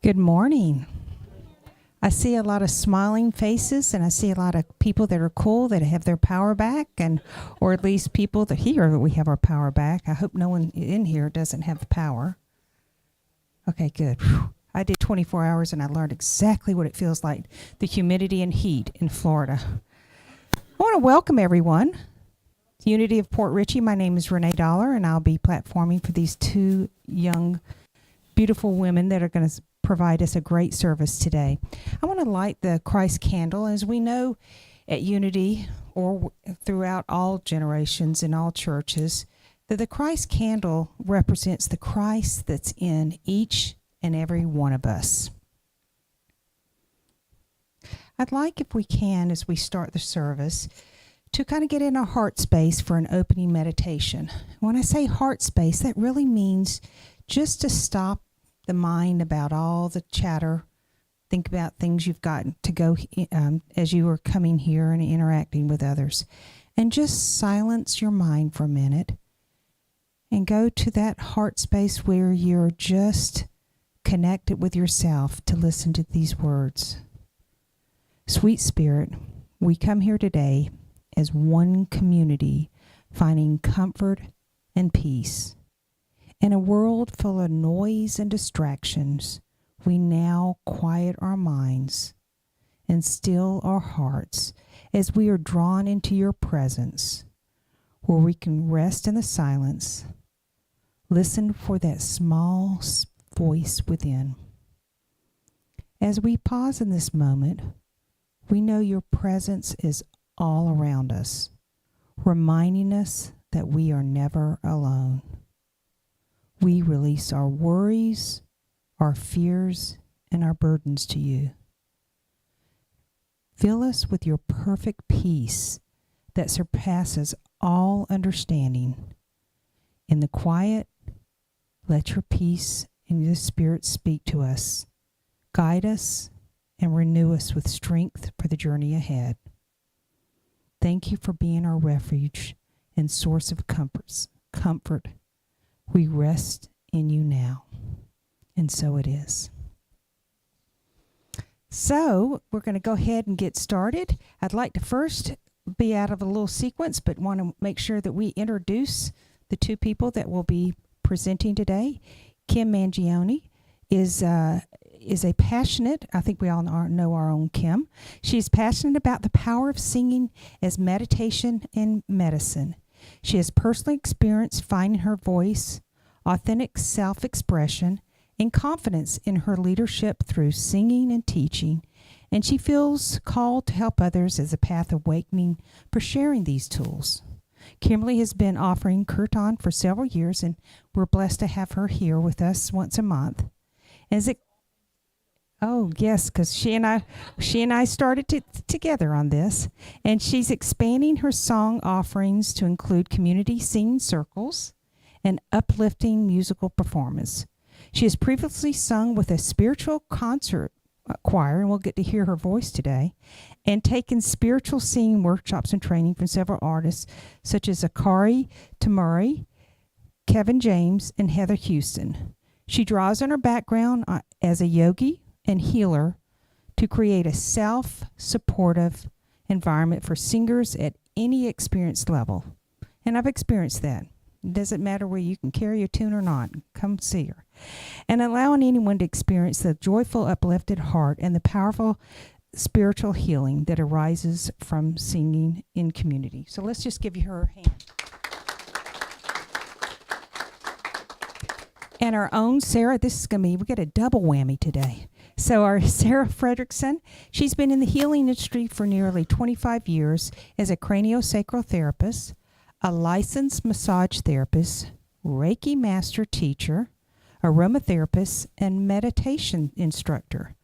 Good morning. I see a lot of smiling faces, and I see a lot of people that are cool that have their power back, or at least people that here that we have our power back. I hope no one in here doesn't have the power. Okay, good. Whew. I did 24 hours and I learned exactly what it feels like, the humidity and heat in Florida. I want to welcome everyone to Unity of Port Richey. My name is Renee Dollar, and I'll be platforming for these two young, beautiful women that are going to provide us a great service today. I want to light the Christ candle. As we know at Unity, or throughout all generations in all churches, that the Christ candle represents the Christ that's in each and every one of us. I'd like, if we can, as we start the service, to kind of get in our heart space for an opening meditation. When I say heart space, that really means just to stop the mind about all the chatter. Think about things you've got to go as you are coming here and interacting with others. And just silence your mind for a minute and go to that heart space where you're just connected with yourself to listen to these words. Sweet Spirit, we come here today as one community, finding comfort and peace. In a world full of noise and distractions, we now quiet our minds and still our hearts as we are drawn into your presence, where we can rest in the silence, listen for that small voice within. As we pause in this moment, we know your presence is all around us, reminding us that we are never alone. We release our worries, our fears, and our burdens to you. Fill us with your perfect peace that surpasses all understanding. In the quiet, let your peace and your Spirit speak to us, guide us, and renew us with strength for the journey ahead. Thank you for being our refuge and source of comfort. We rest in you now. And so it is. So we're going to go ahead and get started. I'd like to first be out of a little sequence, but want to make sure that we introduce the two people that will be presenting today. Kim Mangione is a passionate, I think we all know our own Kim. She's passionate about the power of singing as meditation and medicine. She has personally experienced finding her voice, authentic self-expression, and confidence in her leadership through singing and teaching, and she feels called to help others as a path of awakening for sharing these tools. Kimberly has been offering kirtan for several years, and we're blessed to have her here with us once a month. Oh, yes, because she and I started together on this, and she's expanding her song offerings to include community singing circles and uplifting musical performance. She has previously sung with a spiritual concert choir, and we'll get to hear her voice today, and taken spiritual singing workshops and training from several artists such as Akari Tamari, Kevin James, and Heather Houston. She draws on her background as a yogi and healer to create a self-supportive environment for singers at any experience level. And I've experienced that. It doesn't matter where you can carry a tune or not. Come see her. And allowing anyone to experience the joyful, uplifted heart and the powerful spiritual healing that arises from singing in community. So let's just give her a hand. And our own Sarah, we get a double whammy today. So our Sarah Fredrickson, she's been in the healing industry for nearly 25 years as a craniosacral therapist, a licensed massage therapist, Reiki master teacher, aromatherapist, and meditation instructor.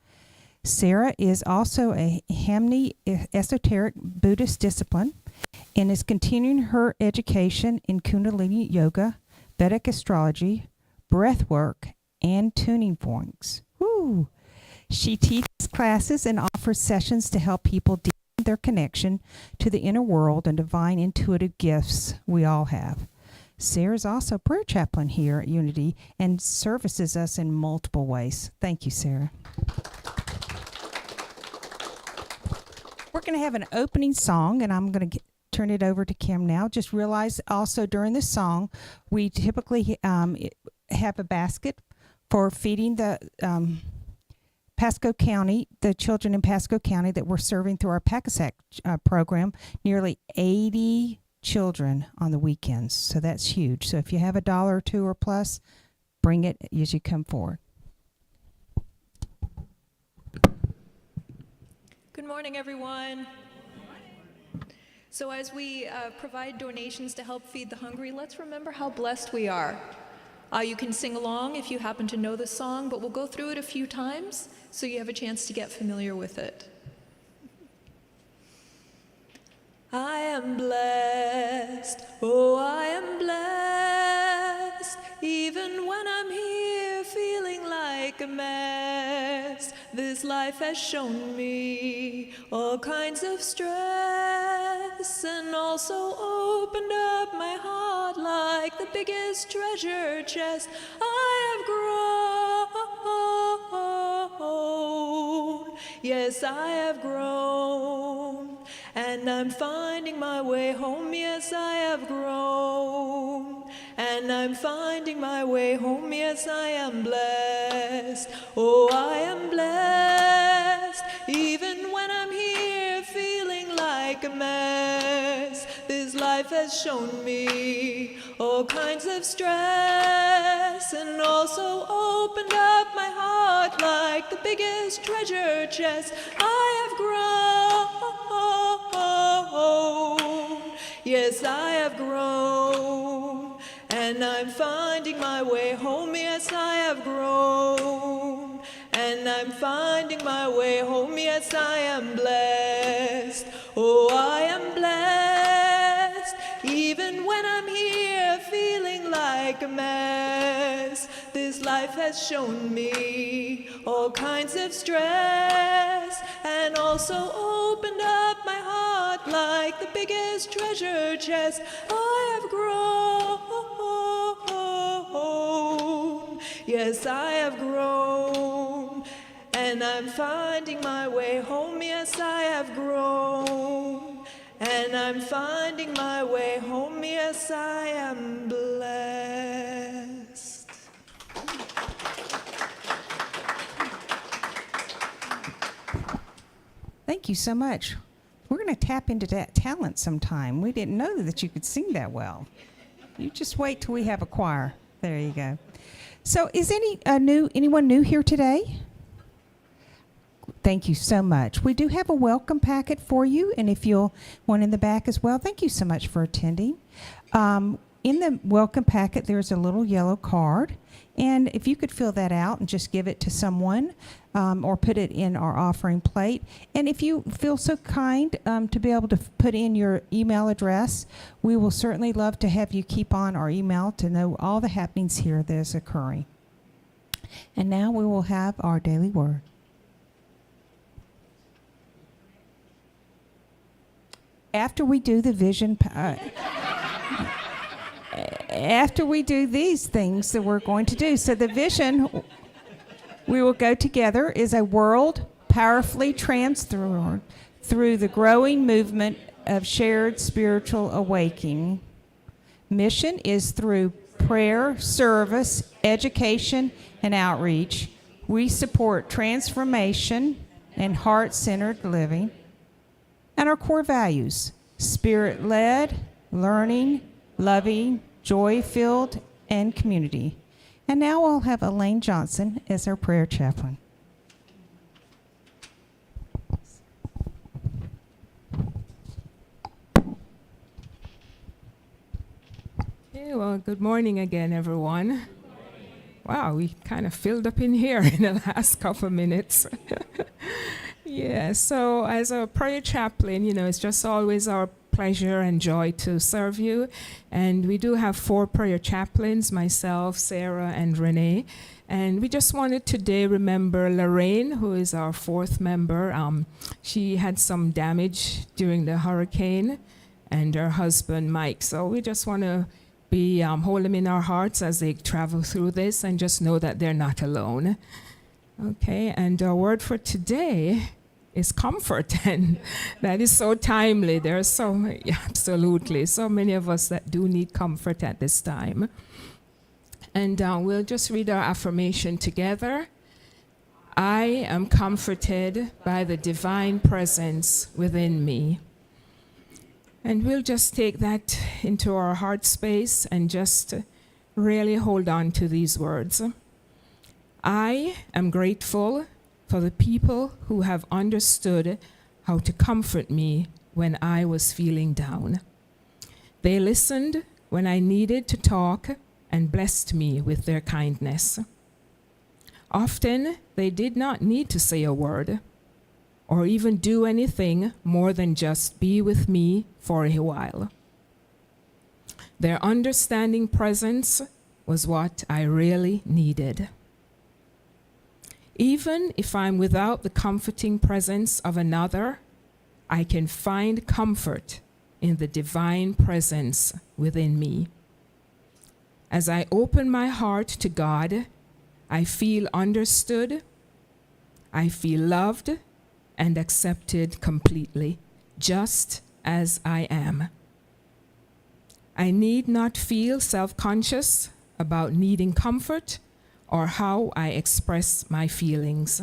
Sarah is also a Hamni esoteric Buddhist discipline and is continuing her education in Kundalini yoga, Vedic astrology, breath work, and tuning forks. Woo! She teaches classes and offers sessions to help people deepen their connection to the inner world and divine intuitive gifts we all have. Sarah's also a prayer chaplain here at Unity and services us in multiple ways. Thank you, Sarah. We're going to have an opening song, and I'm going to turn it over to Kim now. Just realize also during this song, we typically have a basket for feeding the Pasco County, the children in Pasco County that we're serving through our PACASAC program, nearly 80 children on the weekends. So that's huge. So if you have $1 or $2 or plus, bring it as you come forward. Good morning, everyone. So as we provide donations to help feed the hungry, let's remember how blessed we are. You can sing along if you happen to know the song, but we'll go through it a few times so you have a chance to get familiar with it. I am blessed, oh I am blessed, even when I'm here feeling like a mess. This life has shown me all kinds of stress and also opened up my heart like the biggest treasure chest. I have grown, yes I have grown, and I'm finding my way home. Yes, I have grown, and I'm finding my way home. Yes, I am blessed. Oh, I am blessed, even when I'm here feeling like a mess. This life has shown me all kinds of stress, and also opened up my heart like the biggest treasure chest. I have grown, yes, I have grown, and I'm finding my way home. Yes, I have grown, and I'm finding my way home. Yes, I am blessed. Oh, I am blessed, even when I'm here feeling like a mess. This life has shown me all kinds of stress, and also opened up my heart like the biggest treasure chest. I have grown, yes, I have grown, and I'm finding my way home. Yes, I have grown, and I'm finding my way home. Yes, I am blessed. Thank you so much. We're going to tap into that talent sometime. We didn't know that you could sing that well. You just wait till we have a choir. There you go. So is anyone new here today? Thank you so much. We do have a welcome packet for you, and if you'll, one in the back as well. Thank you so much for attending. In the welcome packet, there's a little yellow card, and if you could fill that out and just give it to someone, or put it in our offering plate. And if you feel so kind to be able to put in your email address, we will certainly love to have you keep on our email to know all the happenings here that is occurring. And now we will have our daily word. After we do the vision, after we do these things that we're going to do. So the vision we will go together is a world powerfully transformed through the growing movement of shared spiritual awakening. Mission is through prayer, service, education, and outreach. We support transformation and heart-centered living. And our core values: spirit-led, learning, loving, joy-filled, and community. And now I'll have Elaine Johnson as our prayer chaplain. Okay, well, good morning again, everyone. Wow, we kind of filled up in here in the last couple of minutes. Yeah, so as a prayer chaplain, it's just always our pleasure and joy to serve you. And we do have 4 prayer chaplains, myself, Sarah, and Renee. And we just wanted today remember Lorraine, who is our 4th member. She had some damage during the hurricane, and her husband, Mike. So we just want to hold them in our hearts as they travel through this, and just know that they're not alone. Okay, and our word for today is comfort, and that is so timely. There are absolutely so many of us that do need comfort at this time. And we'll just read our affirmation together. I am comforted by the divine presence within me. And we'll just take that into our heart space and just really hold on to these words. I am grateful for the people who have understood how to comfort me when I was feeling down. They listened when I needed to talk and blessed me with their kindness. Often, they did not need to say a word or even do anything more than just be with me for a while. Their understanding presence was what I really needed. Even if I'm without the comforting presence of another, I can find comfort in the divine presence within me. As I open my heart to God, I feel understood, I feel loved and accepted completely, just as I am. I need not feel self-conscious about needing comfort or how I express my feelings.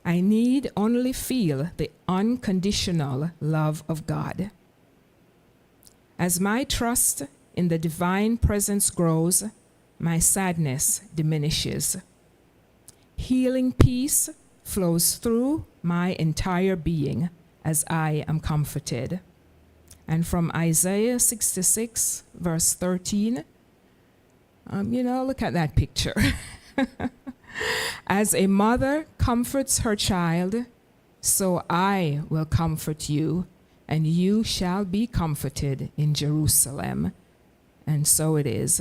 I need only feel the unconditional love of God. As my trust in the divine presence grows, my sadness diminishes. Healing peace flows through my entire being as I am comforted. And from Isaiah 66, verse 13, look at that picture. As a mother comforts her child, so I will comfort you, and you shall be comforted in Jerusalem. And so it is.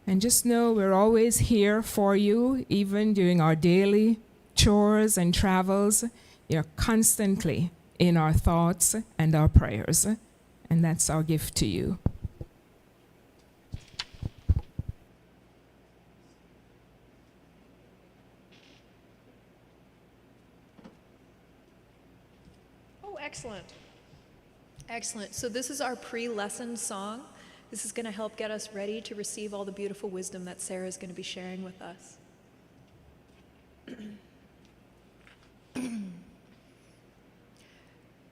And just know we're always here for you, even during our daily chores and travels. You're constantly in our thoughts and our prayers. And that's our gift to you. Oh, excellent. Excellent. So this is our pre-lesson song. This is going to help get us ready to receive all the beautiful wisdom that Sarah is going to be sharing with us.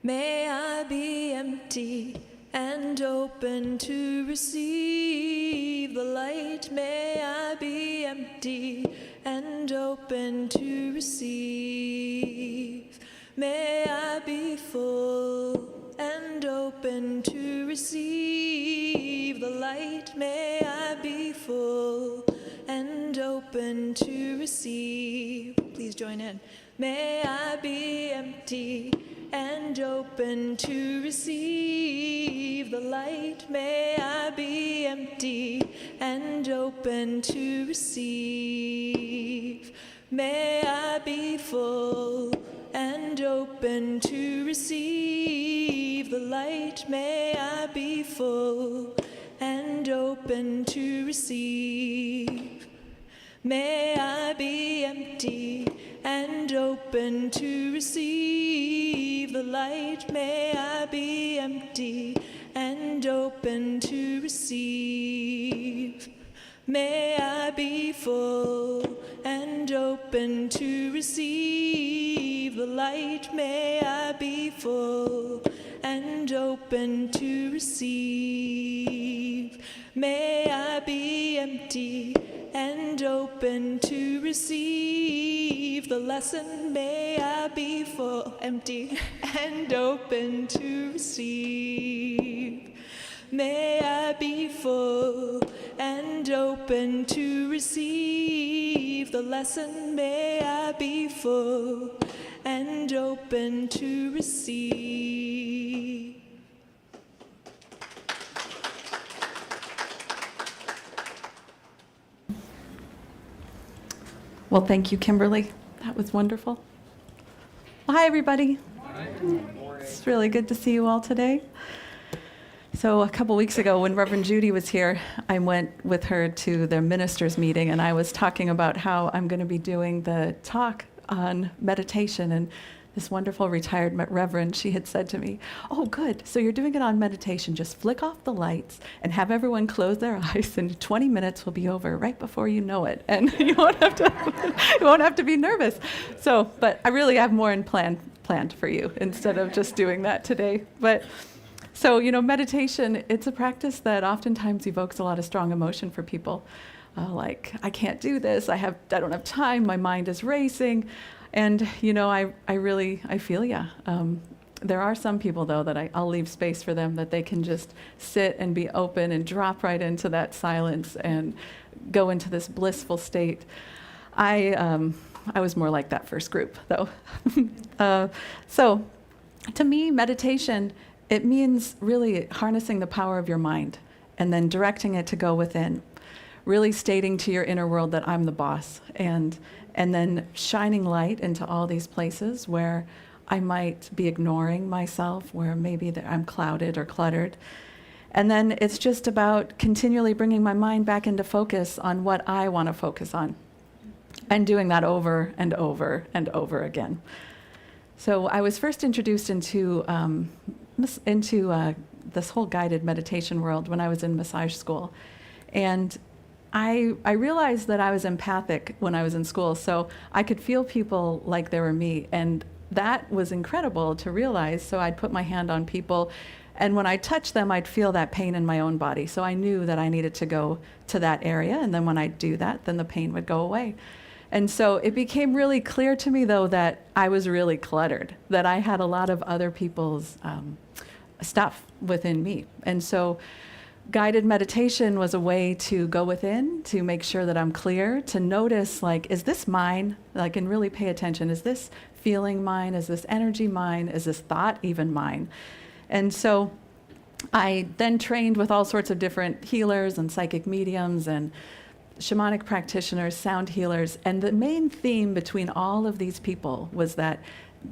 May I be empty and open to receive the light. May I be empty and open to receive. May I be full and open to receive the light. May I be full and open to receive. Please join in. May I be empty and open to receive the light. May I be empty and open to receive. May I be full and open to receive the light. May I be full and open to receive. May I be empty and open to receive the light. May I be empty and open to receive. May I be full and open to receive the light. May I be full and open to receive. May I be empty and open to receive the lesson. May I be full, empty, and open to receive. May I be full and open to receive the lesson. May I be full and open to receive. Well, thank you, Kimberly. That was wonderful. Well, hi, everybody. Hi. It's really good to see you all today. So a couple weeks ago, when Reverend Judy was here, I went with her to the ministers' meeting, and I was talking about how I'm going to be doing the talk on meditation. And this wonderful retired reverend, she had said to me, "Oh, good. So you're doing it on meditation. Just flick off the lights and have everyone close their eyes, and 20 minutes will be over right before you know it, and you won't have to be nervous." So, but I really have more planned for you instead of just doing that today. But so, meditation, it's a practice that oftentimes evokes a lot of strong emotion for people. Like, I can't do this. I don't have time. My mind is racing. And, I feel ya. There are some people, though, that I'll leave space for them, that they can just sit and be open and drop right into that silence and go into this blissful state. I was more like that first group, though. So to me, meditation, it means really harnessing the power of your mind and then directing it to go within, really stating to your inner world that I'm the boss, and then shining light into all these places where I might be ignoring myself, where maybe I'm clouded or cluttered. And then it's just about continually bringing my mind back into focus on what I want to focus on, and doing that over and over and over again. So I was first introduced into this whole guided meditation world when I was in massage school. And I realized that I was empathic when I was in school, so I could feel people like they were me. And that was incredible to realize. So I'd put my hand on people, and when I touched them, I'd feel that pain in my own body. So I knew that I needed to go to that area, and then when I'd do that, then the pain would go away. And so it became really clear to me, though, that I was really cluttered, that I had a lot of other people's stuff within me. And so guided meditation was a way to go within, to make sure that I'm clear, to notice, like, is this mine? Like, and really pay attention. Is this feeling mine? Is this energy mine? Is this thought even mine? And so I then trained with all sorts of different healers and psychic mediums and shamanic practitioners, sound healers, and the main theme between all of these people was that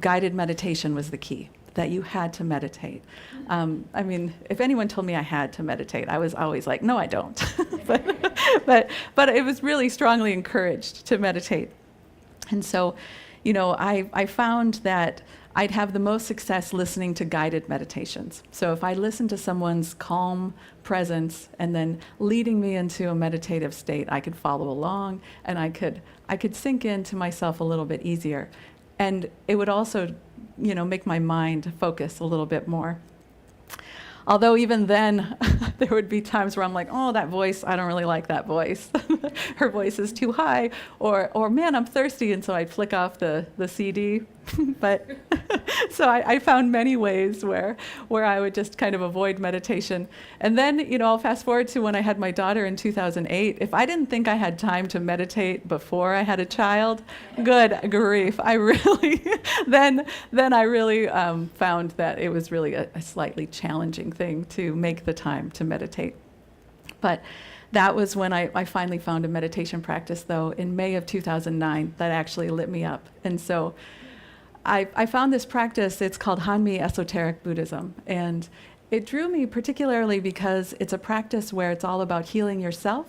guided meditation was the key, that you had to meditate. I mean, if anyone told me I had to meditate, I was always like, no, I don't. but it was really strongly encouraged to meditate. And so, you know, I found that I'd have the most success listening to guided meditations. So if I listened to someone's calm presence and then leading me into a meditative state, I could follow along, and I could sink into myself a little bit easier. And it would also, you know, make my mind focus a little bit more. Although even then, there would be times where I'm like, oh, that voice, I don't really like that voice. Her voice is too high, or man, I'm thirsty, and so I'd flick off the CD. But so I found many ways where I would just kind of avoid meditation. And then, you know, I'll fast forward to when I had my daughter in 2008. If I didn't think I had time to meditate before I had a child, good grief, I really, then I really found that it was really a slightly challenging thing to make the time to meditate. But that was when I finally found a meditation practice, though, in May of 2009, that actually lit me up. And so I found this practice. It's called Hanmi Esoteric Buddhism. And it drew me particularly because it's a practice where it's all about healing yourself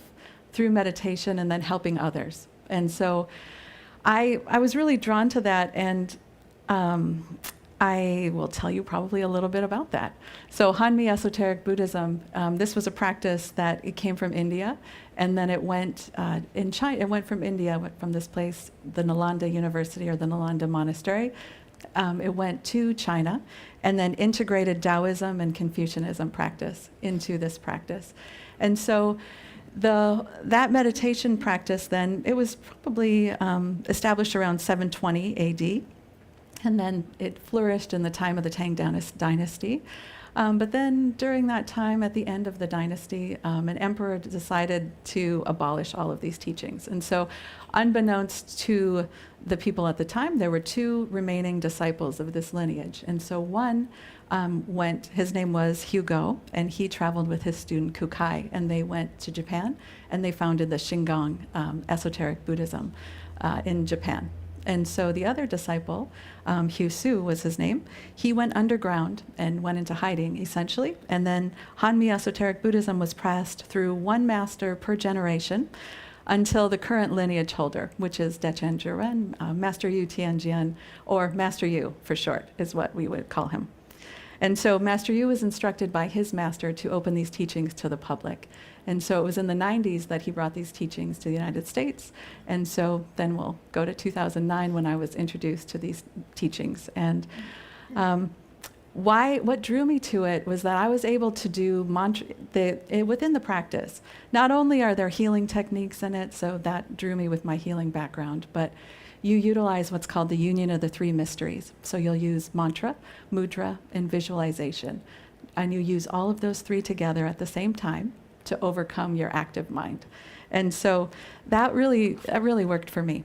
through meditation and then helping others. And so I was really drawn to that, and I will tell you probably a little bit about that. So Hanmi Esoteric Buddhism, this was a practice that it came from India, and then it went in China. It went from India, went from this place, the Nalanda University or the Nalanda Monastery. It went to China, and then integrated Taoism and Confucianism practice into this practice. And so that meditation practice then, it was probably established around 720 AD. And then it flourished in the time of the Tang dynasty. But then during that time, at the end of the dynasty, an emperor decided to abolish all of these teachings. And so unbeknownst to the people at the time, there were two remaining disciples of this lineage. And so one his name was Hugo, and he traveled with his student Kukai, and they went to Japan, and they founded the Shingon Esoteric Buddhism in Japan. And so the other disciple, Hugh Su was his name, he went underground and went into hiding, essentially. And then Hanmi Esoteric Buddhism was passed through one master per generation until the current lineage holder, which is Dechen Jiren, Master Yu Tianjian, or Master Yu for short, is what we would call him. And so Master Yu was instructed by his master to open these teachings to the public. And so it was in the 90s that he brought these teachings to the United States. And so then we'll go to 2009 when I was introduced to these teachings. And what drew me to it was that I was able to do within the practice. Not only are there healing techniques in it, so that drew me with my healing background, but you utilize what's called the union of the three mysteries. So you'll use mantra, mudra, and visualization. And you use all of those three together at the same time to overcome your active mind. And so that really worked for me.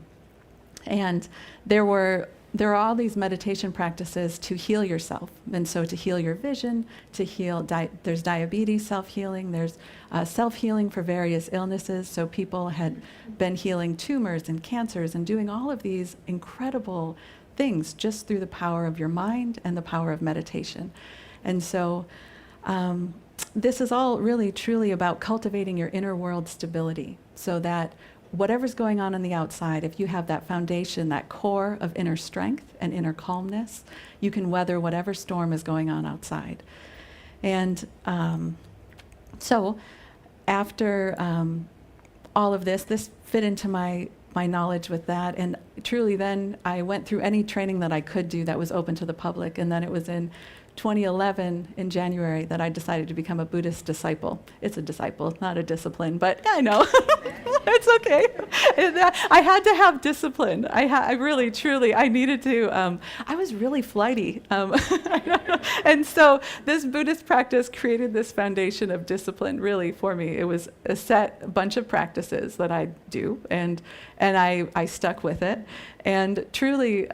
And there are all these meditation practices to heal yourself. And so to heal your vision, to heal, there's diabetes self-healing, there's self-healing for various illnesses. So people had been healing tumors and cancers and doing all of these incredible things just through the power of your mind and the power of meditation. And so this is all really truly about cultivating your inner world stability, so that whatever's going on the outside, if you have that foundation, that core of inner strength and inner calmness, you can weather whatever storm is going on outside. And so after all of this fit into my knowledge with that. And truly then I went through any training that I could do that was open to the public. And then it was in 2011 in January that I decided to become a Buddhist disciple. It's a disciple, not a discipline, but I know. It's okay. I had to have discipline. I really, truly, I needed to. I was really flighty. And so this Buddhist practice created this foundation of discipline, really, for me. It was a bunch of practices that I do, and I stuck with it. And truly,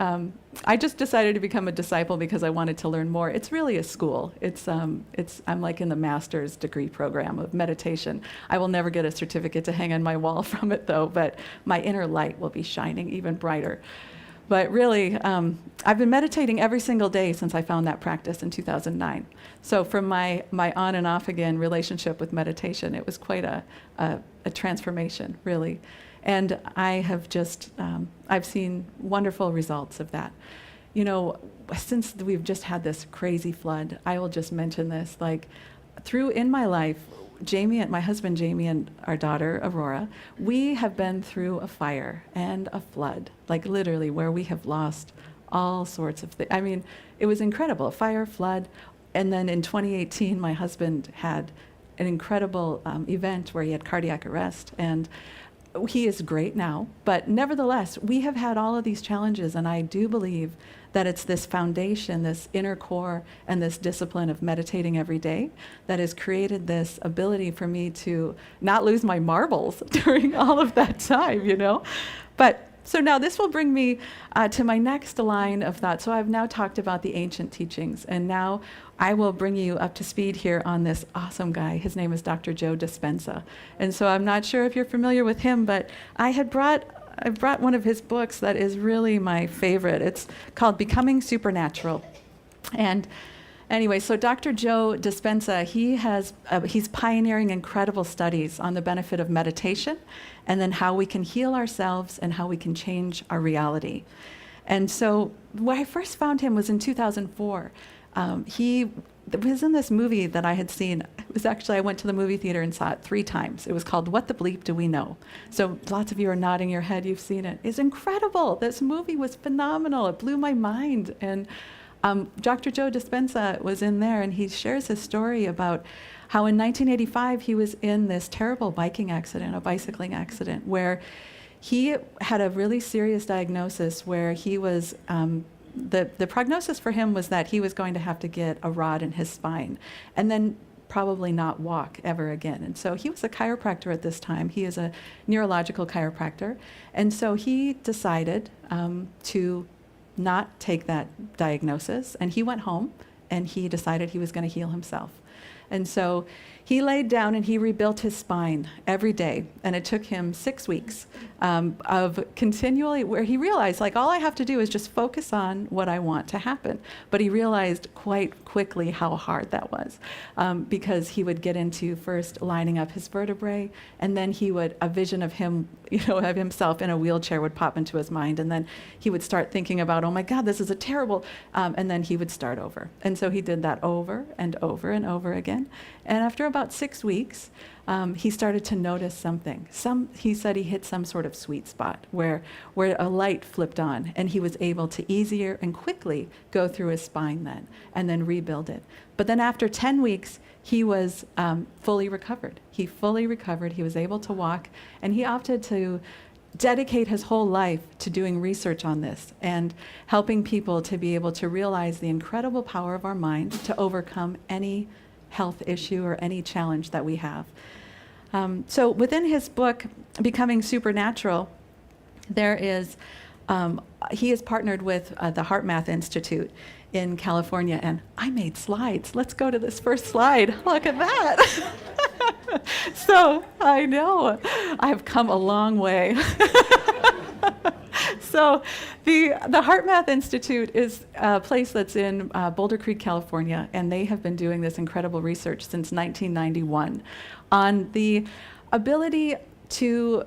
I just decided to become a disciple because I wanted to learn more. It's really a school. I'm like in the master's degree program of meditation. I will never get a certificate to hang on my wall from it though, but my inner light will be shining even brighter. But really, I've been meditating every single day since I found that practice in 2009. So from my on and off again relationship with meditation, it was quite a transformation, really. And I have just, I've seen wonderful results of that. You know, since we've just had this crazy flood, I will just mention this, like in my life, my husband Jamie and our daughter Aurora, we have been through a fire and a flood, like literally where we have lost all sorts of things. I mean, it was incredible, a fire, flood. And then in 2018, my husband had an incredible event where he had cardiac arrest, and he is great now, but nevertheless, we have had all of these challenges, and I do believe that it's this foundation, this inner core, and this discipline of meditating every day that has created this ability for me to not lose my marbles during all of that time, you know? But so now this will bring me to my next line of thought. So I've now talked about the ancient teachings, and now I will bring you up to speed here on this awesome guy. His name is Dr. Joe Dispenza. And so I'm not sure if you're familiar with him, but I brought one of his books that is really my favorite. It's called Becoming Supernatural. And anyway, so Dr. Joe Dispenza, he's pioneering incredible studies on the benefit of meditation, and then how we can heal ourselves and how we can change our reality. And so where I first found him was in 2004. He was in this movie that I had seen. It was actually, I went to the movie theater and saw it 3 times. It was called What the Bleep Do We Know? So lots of you are nodding your head, you've seen it. It's incredible. This movie was phenomenal. It blew my mind. And Dr. Joe Dispenza was in there, and he shares his story about how in 1985 he was in this terrible bicycling accident, where he had a really serious diagnosis where he was, the prognosis for him was that he was going to have to get a rod in his spine and then probably not walk ever again. And so he was a chiropractor at this time. He is a neurological chiropractor. And so he decided to not take that diagnosis, and he went home and he decided he was going to heal himself. And so he laid down and he rebuilt his spine every day. And it took him 6 weeks of continually, where he realized, like, all I have to do is just focus on what I want to happen. But he realized quite quickly how hard that was, because he would get into first lining up his vertebrae, and then a vision of him, of himself in a wheelchair would pop into his mind. And then he would start thinking about, oh my God, this is a terrible, and then he would start over. And so he did that over and over and over again. And after about 6 weeks, he started to notice something. He said he hit some sort of sweet spot where a light flipped on, and he was able to easier and quickly go through his spine then, and then rebuild it. But then after 10 weeks, he was fully recovered. He fully recovered. He was able to walk, and he opted to dedicate his whole life to doing research on this and helping people to be able to realize the incredible power of our mind to overcome any health issue or any challenge that we have. So within his book, Becoming Supernatural, there is, he is partnered with the HeartMath Institute in California, and I made slides. Let's go to this first slide. Look at that. So I know I've come a long way. So the HeartMath Institute is a place that's in Boulder Creek, California, and they have been doing this incredible research since 1991 on the ability to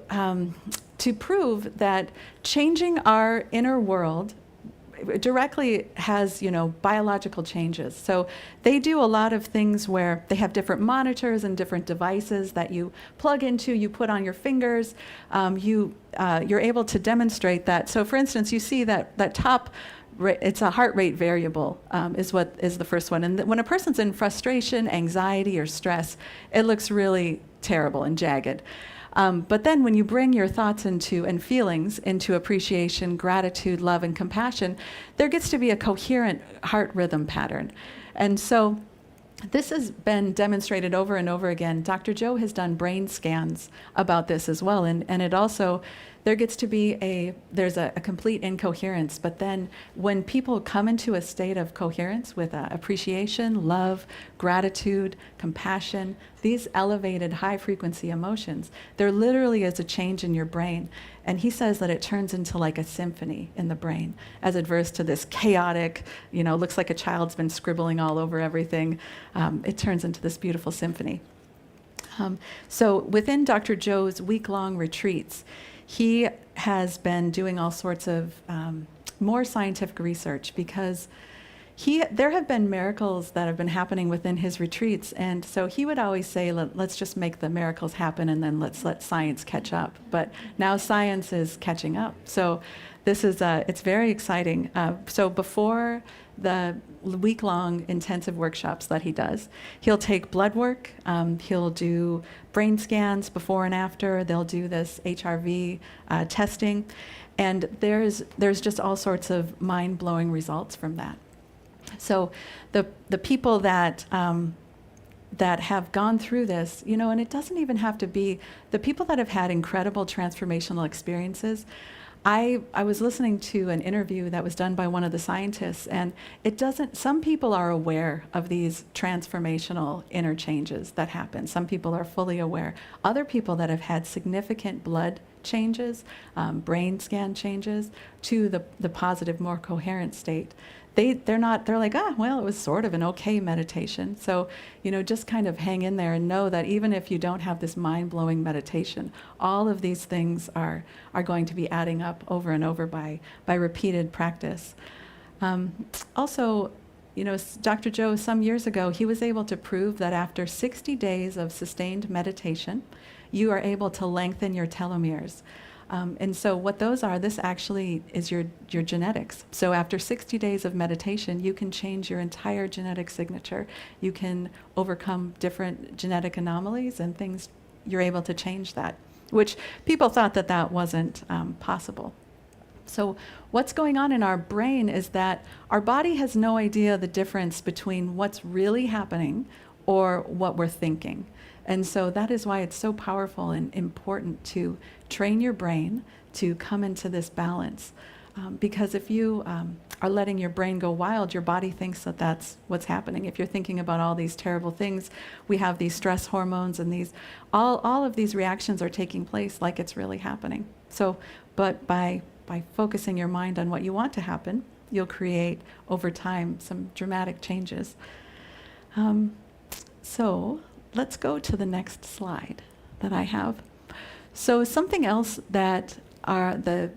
prove that changing our inner world it directly has, biological changes. So they do a lot of things where they have different monitors and different devices that you plug into, you put on your fingers. You're able to demonstrate that. So for instance, you see that top, it's a heart rate variable, is what is the first one. And when a person's in frustration, anxiety, or stress, it looks really terrible and jagged. But then when you bring your thoughts and feelings into appreciation, gratitude, love, and compassion, there gets to be a coherent heart rhythm pattern. And so this has been demonstrated over and over again. Dr. Joe has done brain scans about this as well. And it also, there gets to be there's a complete incoherence. But then when people come into a state of coherence with appreciation, love, gratitude, compassion, these elevated high frequency emotions, there literally is a change in your brain. And he says that it turns into like a symphony in the brain, as adverse to this chaotic, looks like a child's been scribbling all over everything. It turns into this beautiful symphony. So within Dr. Joe's week-long retreats, he has been doing all sorts of more scientific research, because there have been miracles that have been happening within his retreats. And so he would always say, let's just make the miracles happen and then let's let science catch up. But now science is catching up. So this is, it's very exciting. So before the week-long intensive workshops that he does, he'll take blood work, he'll do brain scans before and after, they'll do this HRV testing, and there's just all sorts of mind-blowing results from that. So the people that have gone through this, and it doesn't even have to be the people that have had incredible transformational experiences. I was listening to an interview that was done by one of the scientists, and some people are aware of these transformational interchanges that happen. Some people are fully aware. Other people that have had significant blood changes, brain scan changes to the positive, more coherent state, they're like, well, it was sort of an okay meditation. So, just kind of hang in there and know that even if you don't have this mind-blowing meditation, all of these things are going to be adding up over and over by repeated practice. Also, Dr. Joe, some years ago, he was able to prove that after 60 days of sustained meditation, you are able to lengthen your telomeres. And so what those are, this actually is your genetics. So after 60 days of meditation, you can change your entire genetic signature. You can overcome different genetic anomalies and things. You're able to change that, which people thought that wasn't possible. So what's going on in our brain is that our body has no idea the difference between what's really happening or what we're thinking. And so that is why it's so powerful and important to train your brain to come into this balance. Because if you are letting your brain go wild, your body thinks that that's what's happening. If you're thinking about all these terrible things, we have these stress hormones and all of these reactions are taking place like it's really happening. So, but by focusing your mind on what you want to happen, you'll create over time some dramatic changes. So let's go to the next slide that I have. So something else that the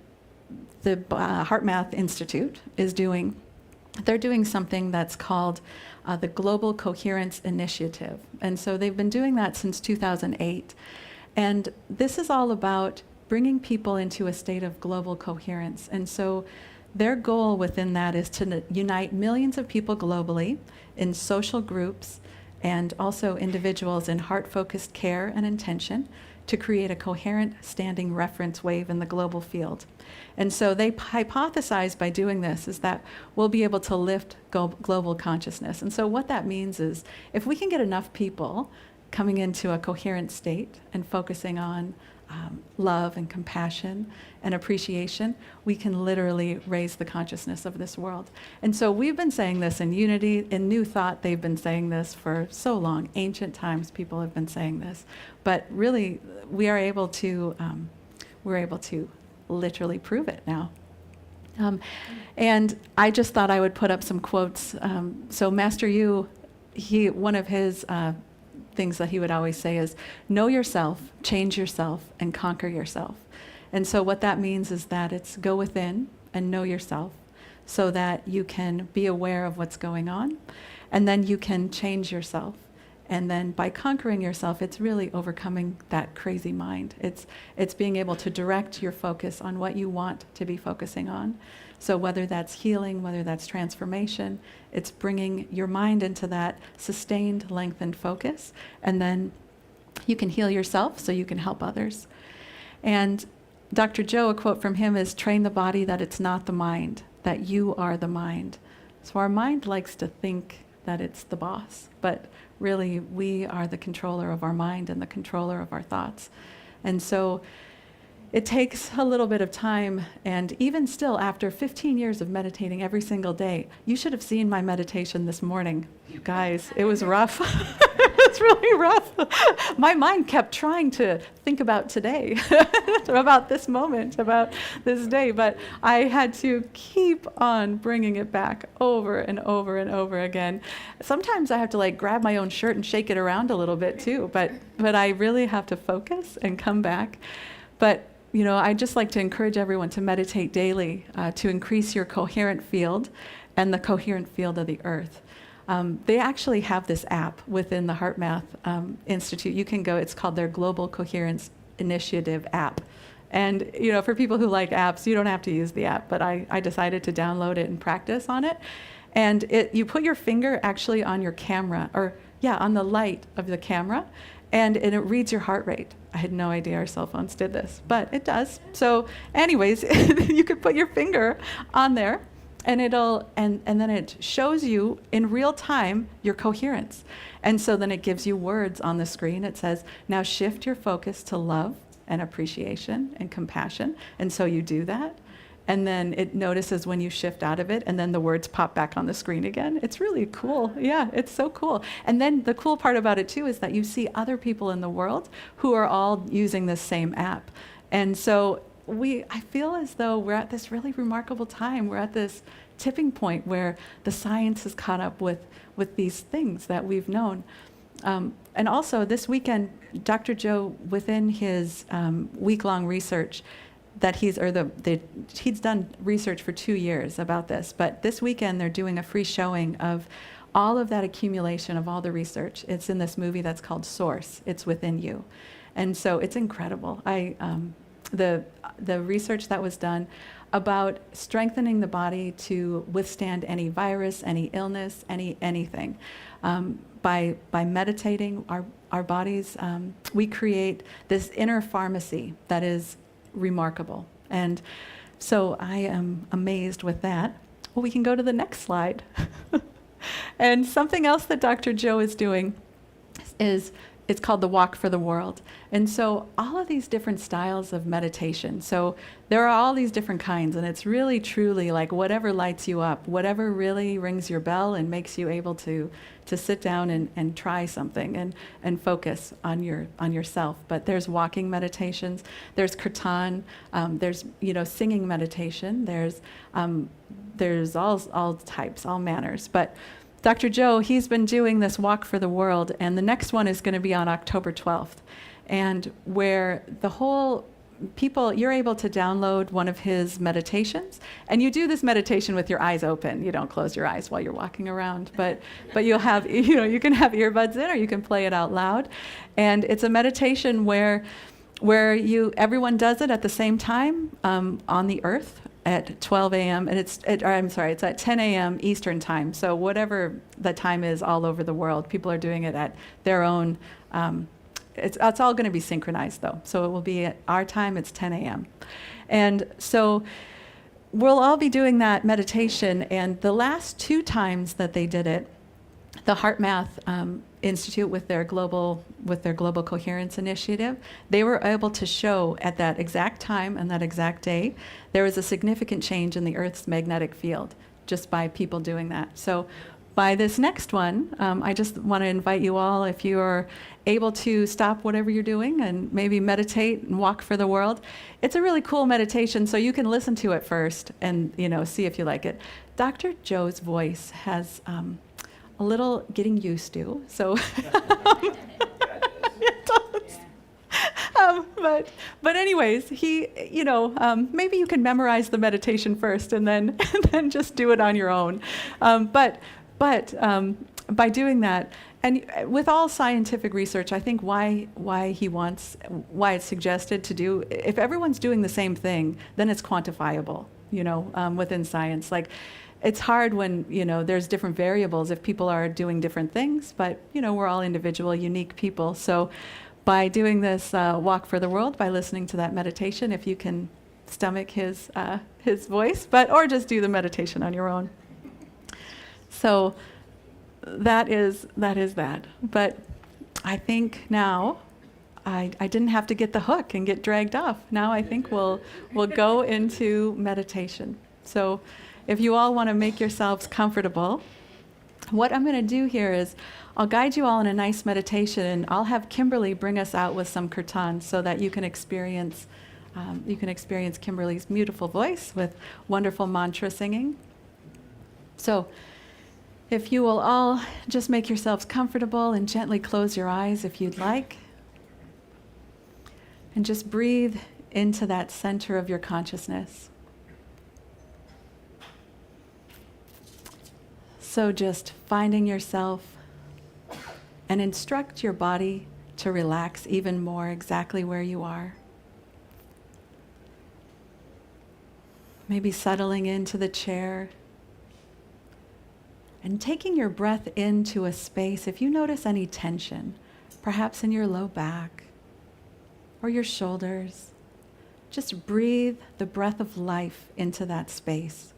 HeartMath Institute is doing, they're doing something that's called the Global Coherence Initiative. And so they've been doing that since 2008. And this is all about bringing people into a state of global coherence. And so their goal within that is to unite millions of people globally in social groups and also individuals in heart-focused care and intention to create a coherent standing reference wave in the global field. And so they hypothesize by doing this is that we'll be able to lift global consciousness. And so what that means is if we can get enough people coming into a coherent state and focusing on love and compassion and appreciation, we can literally raise the consciousness of this world. And so we've been saying this in Unity, in New Thought, they've been saying this for so long. Ancient times, people have been saying this. But really, we're able to literally prove it now. And I just thought I would put up some quotes. So Master Yu, one of his things that he would always say is, know yourself, change yourself, and conquer yourself. And so what that means is that it's go within and know yourself. so that you can be aware of what's going on, and then you can change yourself. And then by conquering yourself, it's really overcoming that crazy mind. It's being able to direct your focus on what you want to be focusing on. So whether that's healing, whether that's transformation, it's bringing your mind into that sustained, lengthened focus. And then you can heal yourself so you can help others. And Dr. Joe, a quote from him is, "Train the body that it's not the mind, that you are the mind." So our mind likes to think that it's the boss, but really we are the controller of our mind and the controller of our thoughts. And so it takes a little bit of time, and even still, after 15 years of meditating every single day, you should have seen my meditation this morning. You guys, it was rough. It's really rough. My mind kept trying to think about today, about this moment, about this day, but I had to keep on bringing it back over and over and over again. Sometimes I have to grab my own shirt and shake it around a little bit too, but I really have to focus and come back. But I just like to encourage everyone to meditate daily to increase your coherent field and the coherent field of the earth. They actually have this app within the HeartMath Institute. You can go, it's called their Global Coherence Initiative app. And for people who like apps, you don't have to use the app, but I decided to download it and practice on it. And you put your finger actually on your camera, on the light of the camera, and it reads your heart rate. I had no idea our cell phones did this, but it does. So anyways, you could put your finger on there, and and then it shows you in real time your coherence. And so then it gives you words on the screen. It says, now shift your focus to love and appreciation and compassion. And so you do that. And then it notices when you shift out of it, and then the words pop back on the screen again. It's really cool. Yeah, it's so cool. And then the cool part about it too is that you see other people in the world who are all using this same app. And so I feel as though we're at this really remarkable time. We're at this tipping point where the science has caught up with these things that we've known. And also this weekend, Dr. Joe, within his week-long research, that he's done research for 2 years about this, but this weekend they're doing a free showing of all of that accumulation of all the research. It's in this movie that's called Source. It's within you, and so it's incredible. The research that was done about strengthening the body to withstand any virus, any illness, anything. By meditating our bodies, we create this inner pharmacy that is remarkable. And so I am amazed with that. Well, we can go to the next slide. And something else that Dr. Joe is doing is, it's called the Walk for the World. And so all of these different styles of meditation. So there are all these different kinds, and it's really truly like whatever lights you up, whatever really rings your bell and makes you able to sit down and try something and focus on yourself. But there's walking meditations, there's kirtan, there's singing meditation, there's all types, all manners. But Dr. Joe, he's been doing this Walk for the World, and the next one is going to be on October 12th, and where the whole you're able to download one of his meditations, and you do this meditation with your eyes open. You don't close your eyes while you're walking around, but you'll have, you can have earbuds in, or you can play it out loud, and it's a meditation where everyone does it at the same time on the earth at 12 a.m. and it's at 10 a.m. Eastern time. So whatever the time is all over the world, people are doing it at their own. It's all going to be synchronized though. So it will be at our time. It's 10 a.m. And so we'll all be doing that meditation. And the last 2 times that they did it, the HeartMath Institute with their global coherence initiative, they were able to show at that exact time and that exact day there was a significant change in the Earth's magnetic field just by people doing that. So by this next one, I just want to invite you all, if you are able to stop whatever you're doing and maybe meditate and walk for the world. It's a really cool meditation, so you can listen to it first and see if you like it. Dr. Joe's voice has a little getting used to, so it does. But anyways, maybe you can memorize the meditation first and then and then just do it on your own. But by doing that, and with all scientific research, I think why it's suggested to do, if everyone's doing the same thing, then it's quantifiable, within science. Like, it's hard when, there's different variables if people are doing different things, but, we're all individual, unique people. So by doing this walk for the world, by listening to that meditation, if you can stomach his voice, or just do the meditation on your own. So that is that. But I think now I didn't have to get the hook and get dragged off. Now I think we'll go into meditation. So if you all want to make yourselves comfortable, what I'm going to do here is I'll guide you all in a nice meditation, and I'll have Kimberly bring us out with some kirtan so that you can experience Kimberly's beautiful voice with wonderful mantra singing. So if you will all just make yourselves comfortable and gently close your eyes if you'd like. And just breathe into that center of your consciousness. So just finding yourself, and instruct your body to relax even more exactly where you are. Maybe settling into the chair. And taking your breath into a space, if you notice any tension, perhaps in your low back or your shoulders, just breathe the breath of life into that space.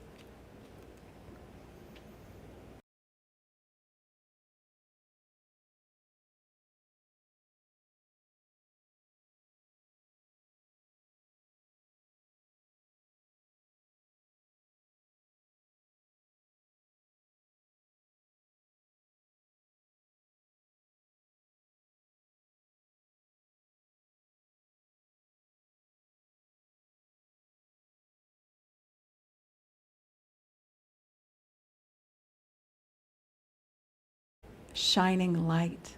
Shining light.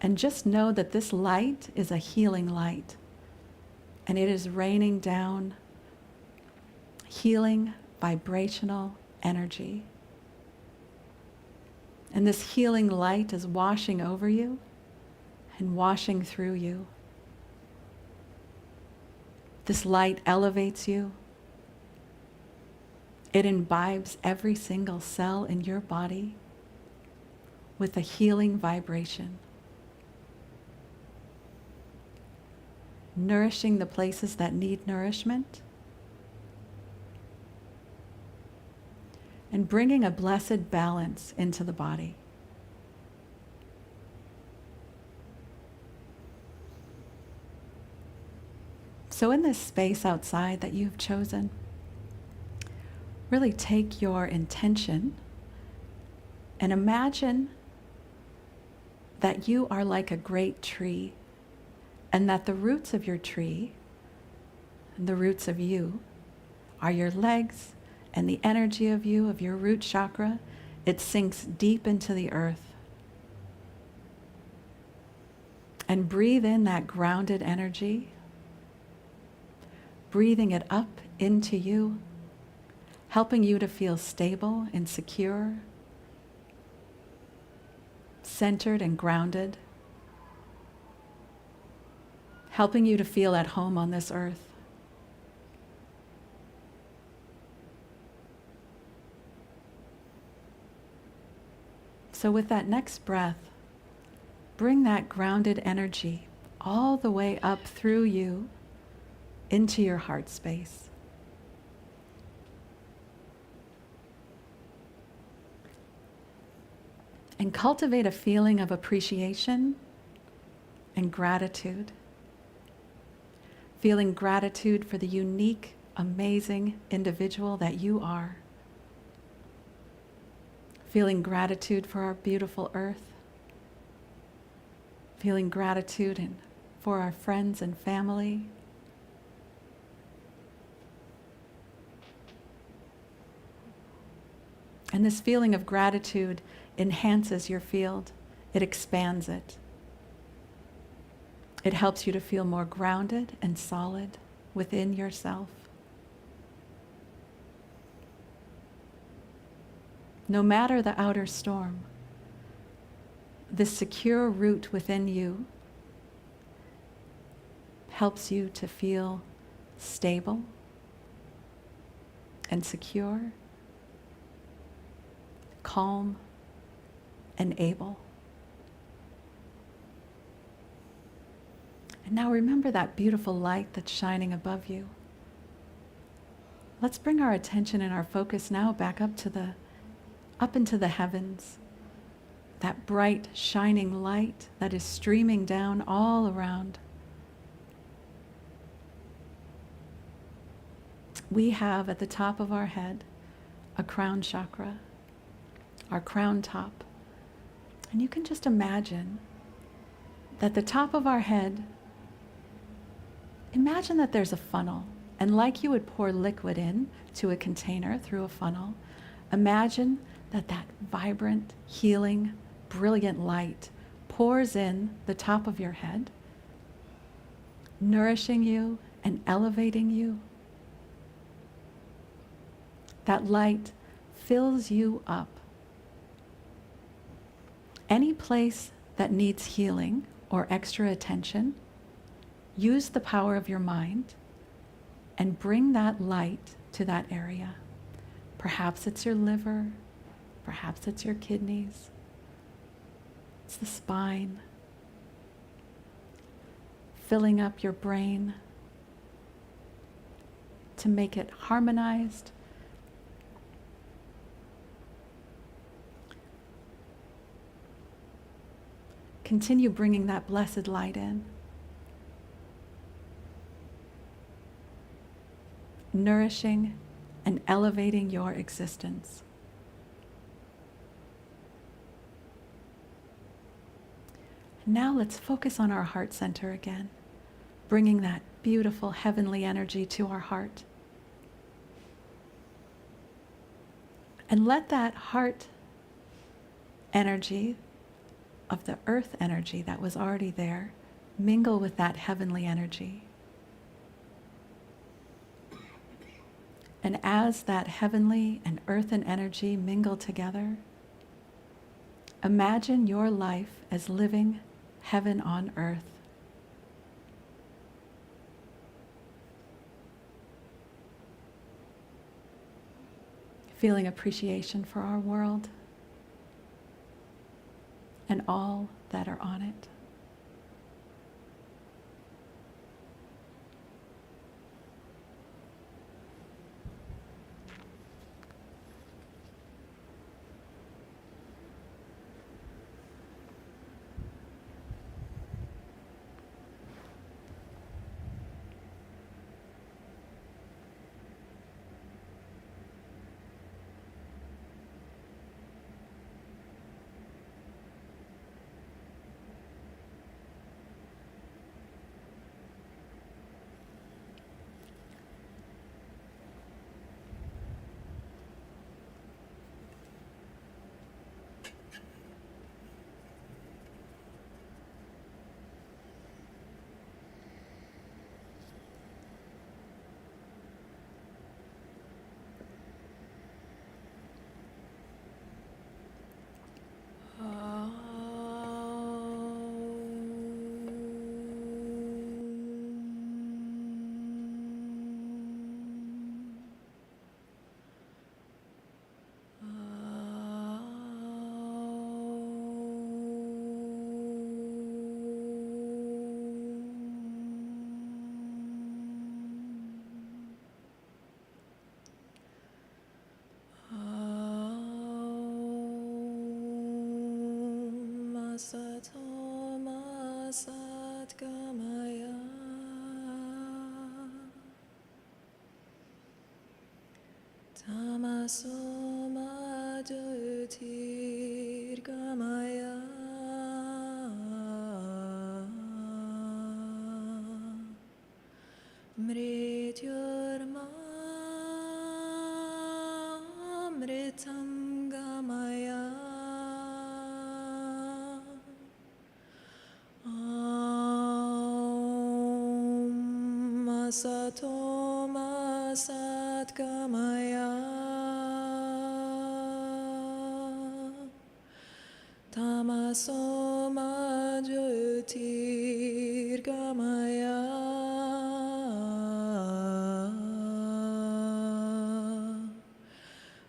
And just know that this light is a healing light. And it is raining down healing vibrational energy. And this healing light is washing over you and washing through you. This light elevates you. It imbibes every single cell in your body with a healing vibration, nourishing the places that need nourishment, and bringing a blessed balance into the body. So in this space outside that you've chosen, really take your intention and imagine that you are like a great tree, and that the roots of your tree and the roots of you are your legs, and the energy of you, of your root chakra, it sinks deep into the earth. And breathe in that grounded energy, breathing it up into you, helping you to feel stable and secure, centered and grounded, helping you to feel at home on this earth. So with that next breath, bring that grounded energy all the way up through you into your heart space. And cultivate a feeling of appreciation and gratitude. Feeling gratitude for the unique, amazing individual that you are. Feeling gratitude for our beautiful earth. Feeling gratitude for our friends and family. And this feeling of gratitude enhances your field. It expands it. It helps you to feel more grounded and solid within yourself. No matter the outer storm, this secure root within you helps you to feel stable and secure, calm and able. And now remember that beautiful light that's shining above you. Let's bring our attention and our focus now back up into the heavens. That bright, shining light that is streaming down all around. We have at the top of our head a crown chakra, our crown top. And you can just imagine that the top of our head, imagine that there's a funnel. And like you would pour liquid in to a container through a funnel, imagine that vibrant, healing, brilliant light pours in the top of your head, nourishing you and elevating you. That light fills you up. Any place that needs healing or extra attention, use the power of your mind and bring that light to that area. Perhaps it's your liver, perhaps it's your kidneys, it's the spine, filling up your brain to make it harmonized. Continue bringing that blessed light in. Nourishing and elevating your existence. Now let's focus on our heart center again, bringing that beautiful heavenly energy to our heart. And let that heart energy of the earth energy that was already there mingle with that heavenly energy. And as that heavenly and earthen energy mingle together, imagine your life as living heaven on earth. Feeling appreciation for our world and all that are on it. Satoma Satgamaya Tamasoma Jyotirgamaya Mrityurma Mritam Gamaya Tamasato ma satgamaya. Tamaso ma jyotirgamaya.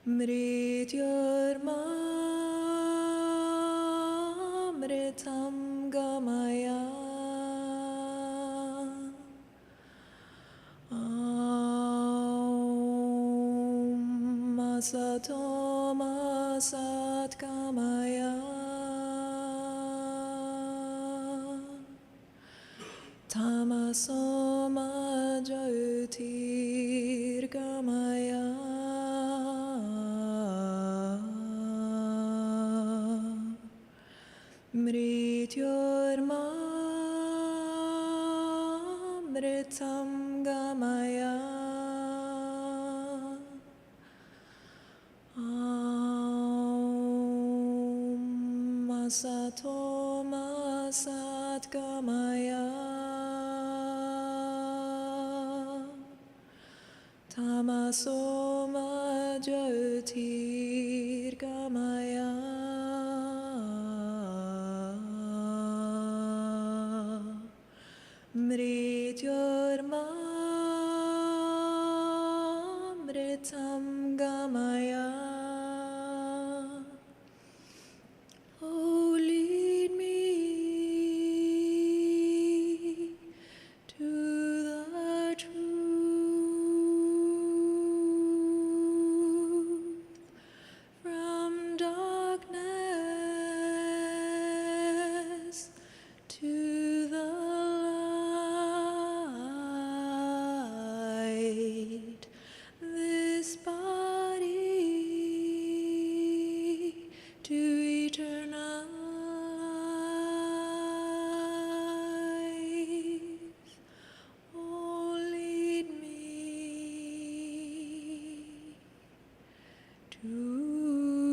Mrityorma mritam gamaya. Om Asato ma satgamaya. Tamaso ma jyotirgamaya. Mrityorma mritam gamaya. Om Asato ma satgamaya. Tamaso ma jyotirgamaya. Mrityorma mritam gamaya. Oh, lead me to the truth from darkness to the light. This body to eternal life. Oh, lead me to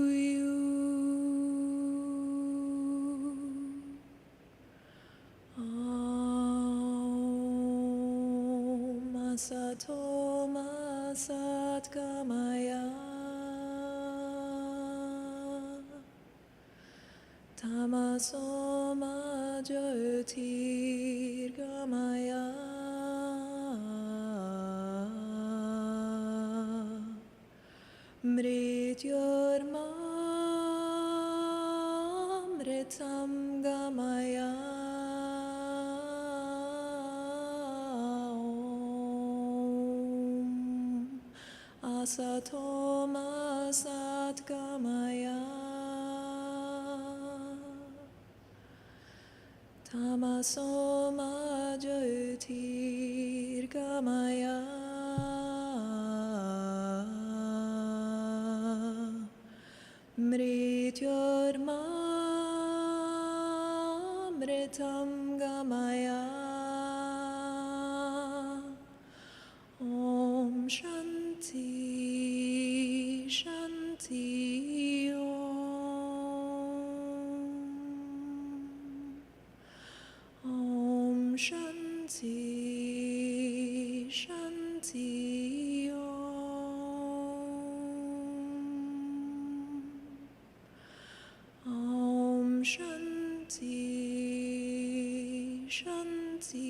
you. Om Asato ma satgamaya. Tamaso ma jyotirgamaya. Mrityorma mritam gamaya. Om Asato ma satgamaya. Tamaso ma jyotirgamaya. Mrityorma mritam gamaya. Om Shanti Shanti Om Shanti Shanti Om Shanti Shanti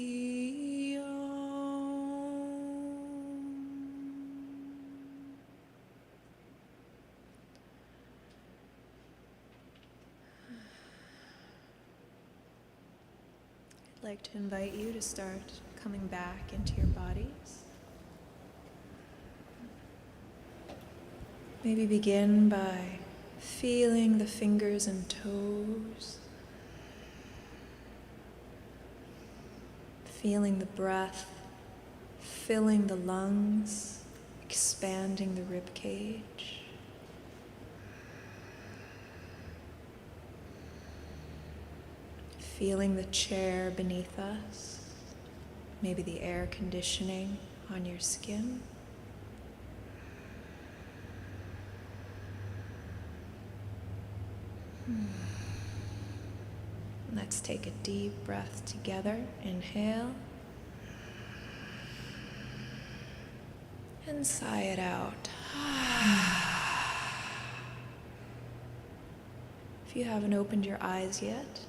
I'd like to invite you to start coming back into your bodies. Maybe begin by feeling the fingers and toes, feeling the breath, filling the lungs, expanding the rib cage. Feeling the chair beneath us, maybe the air conditioning on your skin. Let's take a deep breath together. Inhale. and sigh it out. If you haven't opened your eyes yet,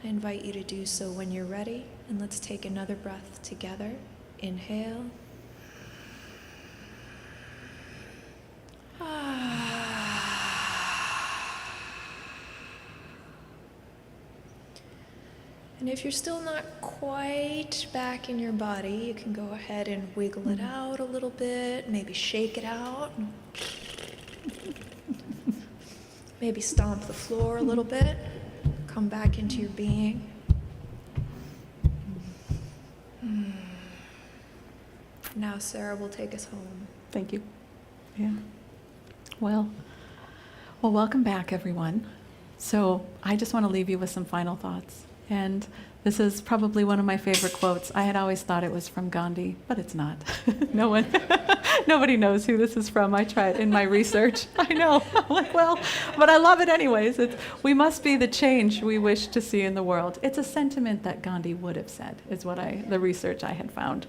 I invite you to do so when you're ready, and let's take another breath together. Inhale. And if you're still not quite back in your body, you can go ahead and wiggle it out a little bit, maybe shake it out. Maybe stomp the floor a little bit. Come back into your being. Now Sarah will take us home. Thank you. Yeah. Well, welcome back, everyone. So I just want to leave you with some final thoughts. And this is probably one of my favorite quotes. I had always thought it was from Gandhi, but it's not. Nobody knows who this is from. I tried in my research. I know. I'm like, well, but I love it anyways. We must be the change we wish to see in the world. It's a sentiment that Gandhi would have said, is what the research I had found.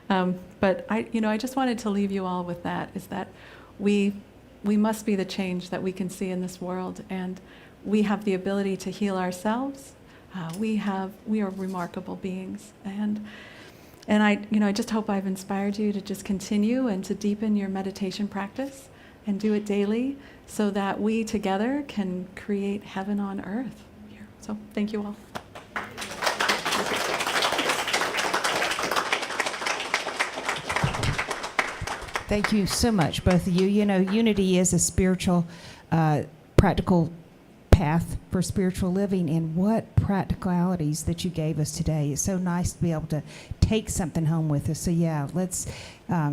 But I just wanted to leave you all with that, is that we must be the change that we can see in this world, and we have the ability to heal ourselves. We are remarkable beings, and I just hope I've inspired you to just continue and to deepen your meditation practice and do it daily, so that we together can create heaven on earth here. So thank you all. Thank you so much, both of you. You know, unity is a spiritual, practical path for spiritual living, and what practicalities that you gave us today. It's so nice to be able to take something home with us. So yeah, let's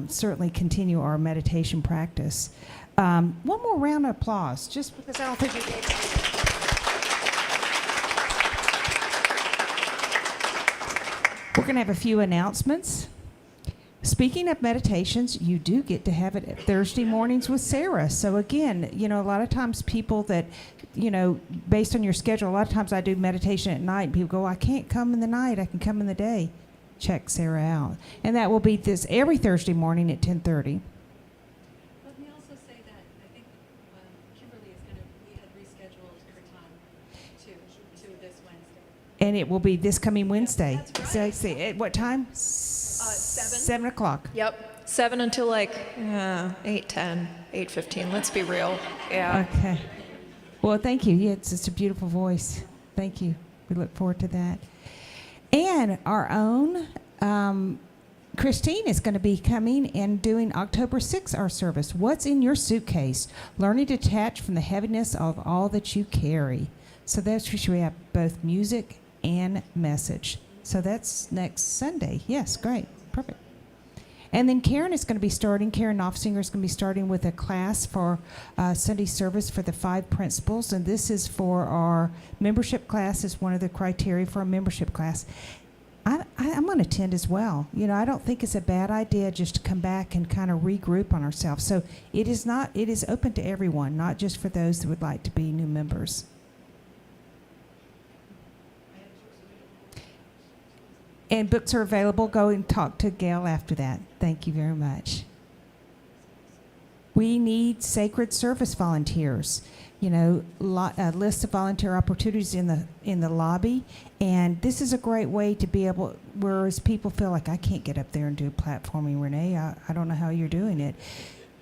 certainly continue our meditation practice. One more round of applause, just because I don't think we gave it. We're going to have a few announcements. Speaking of meditations, you do get to have it Thursday mornings with Sarah. So again, a lot of times people that, based on your schedule, a lot of times I do meditation at night, and people go, I can't come in the night, I can come in the day. Check Sarah out. And that will be this every Thursday morning at 10:30. Let me also say that I think Kimberly we had rescheduled her time to this Wednesday. And it will be this coming Wednesday. Yeah, that's So right. see, at what time? 7. 7 o'clock. Yep, 7 until 8:10, 8:15. Let's be real. Yeah. Okay. Well, thank you. Yeah, it's a beautiful voice. Thank you. We look forward to that. And our own Christine is going to be coming and doing October 6th, our service. What's in your suitcase? Learning to detach from the heaviness of all that you carry. So that's where we have both music and message. So that's next Sunday. Yes, great. Perfect. And then Karen is going to be starting, Karen Knopfsinger is going to be starting with a class for Sunday service for the 5 principles. And this is for our membership class, is one of the criteria for a membership class. I'm going to attend as well. I don't think it's a bad idea just to come back and kind of regroup on ourselves. So it is open to everyone, not just for those that would like to be new members. And books are available. Go and talk to Gail after that. Thank you very much. We need sacred service volunteers. A list of volunteer opportunities in the lobby, and this is a great way to be able. Whereas people feel like I can't get up there and do platforming, Renee. I don't know how you're doing it.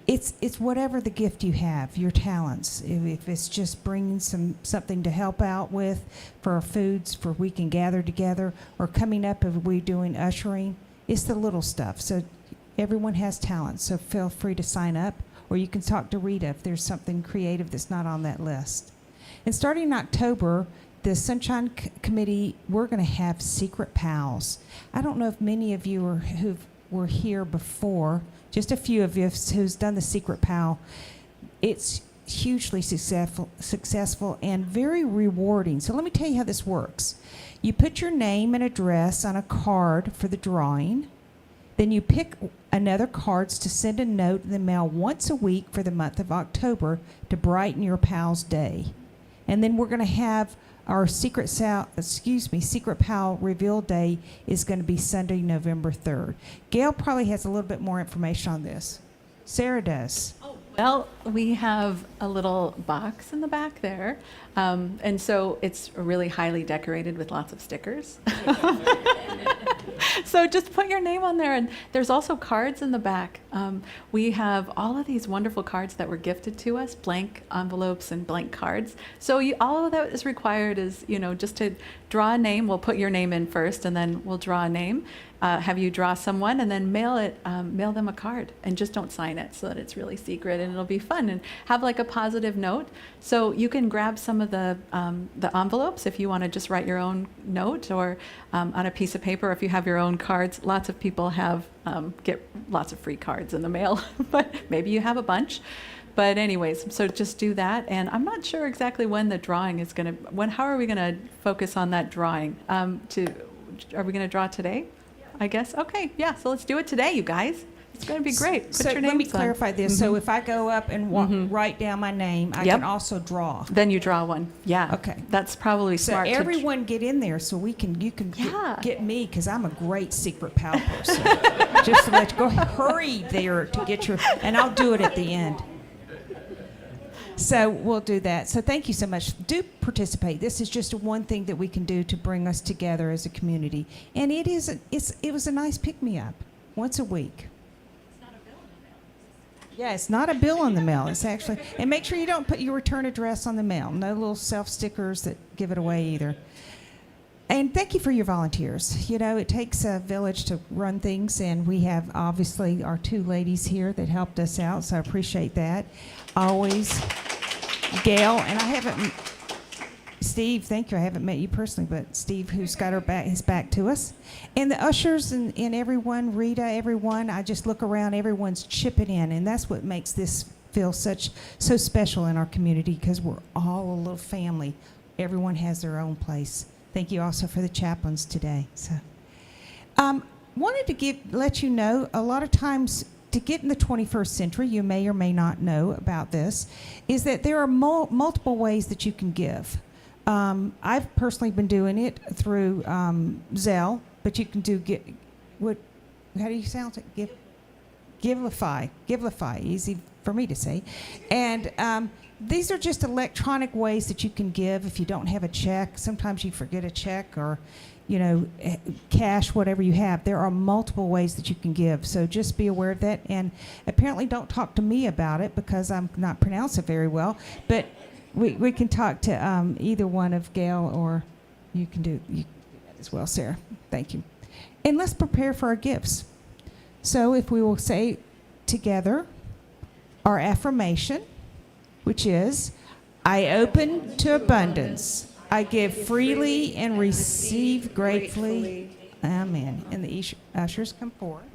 It's whatever the gift you have, your talents. If it's just bringing something to help out with for our foods, for we can gather together, or coming up if we're doing ushering, it's the little stuff. So everyone has talent, so feel free to sign up, or you can talk to Rita if there's something creative that's not on that list. And starting in October, the Sunshine Committee, we're going to have secret pals. I don't know if many of you who were here before. Just a few of you who's done the Secret Pal. It's hugely successful and very rewarding. So let me tell you how this works. You put your name and address on a card for the drawing. Then you pick another cards to send a note in the mail once a week for the month of October to brighten your pal's day. And then we're going to have our Secret Pal reveal day is going to be Sunday, November 3rd. Gail probably has a little bit more information on this. Sarah does. Well, we have a little box in the back there, and so it's really highly decorated with lots of stickers. So just put your name on there, and there's also cards in the back. We have all of these wonderful cards that were gifted to us, blank envelopes and blank cards. So all of that is required is, just to draw a name. We'll put your name in first, and then we'll draw a name. Have you draw someone, and then mail them a card, and just don't sign it so that it's really secret, and it'll be fun, and have like a positive note. So you can grab some of the envelopes if you want to just write your own note, or on a piece of paper if you have your own cards. Lots of people get lots of free cards in the mail, but maybe you have a bunch. But anyways, so just do that. And I'm not sure exactly when the drawing is how are we going to focus on that drawing? Are we going to draw today? I guess. Okay, yeah, so let's do it today, you guys. It's going to be great. Put your names on. Let me clarify this. So if I go up and write down my name, I can also draw. Then you draw one. Yeah. Okay. That's probably smart. So everyone get in there so you can get me, because I'm a great secret pal person. Just to let you go. Hurry there to get your, and I'll do it at the end. So we'll do that. So thank you so much. Do participate. This is just one thing that we can do to bring us together as a community. And it was a nice pick-me-up once a week. It's not a bill in the mail. Yeah, it's not a bill in the mail. It's actually, and make sure you don't put your return address on the mail. No little self-stickers that give it away either. And thank you for your volunteers. It takes a village to run things, and we have obviously our two ladies here that helped us out, so I appreciate that. Always. Gail, and Steve, thank you. I haven't met you personally, but Steve, who's got his back to us. And the ushers and everyone, Rita, everyone, I just look around, everyone's chipping in, and that's what makes this feel so special in our community, because we're all a little family. Everyone has their own place. Thank you also for the chaplains today. So, wanted to let you know, a lot of times to get in the 21st century, you may or may not know about this, is that there are multiple ways that you can give. I've personally been doing it through Zelle, but you can do how do you sound it? Givelify, easy for me to say. And these are just electronic ways that you can give if you don't have a check. Sometimes you forget a check or, cash, whatever you have. There are multiple ways that you can give. So just be aware of that. And apparently don't talk to me about it because I'm not pronouncing it very well. But we can talk to either one of Gail, or you can do that as well, Sarah. Thank you. And let's prepare for our gifts. So if we will say together our affirmation, which is, I open to abundance. I give freely and receive gratefully. Amen. And the ushers come forward.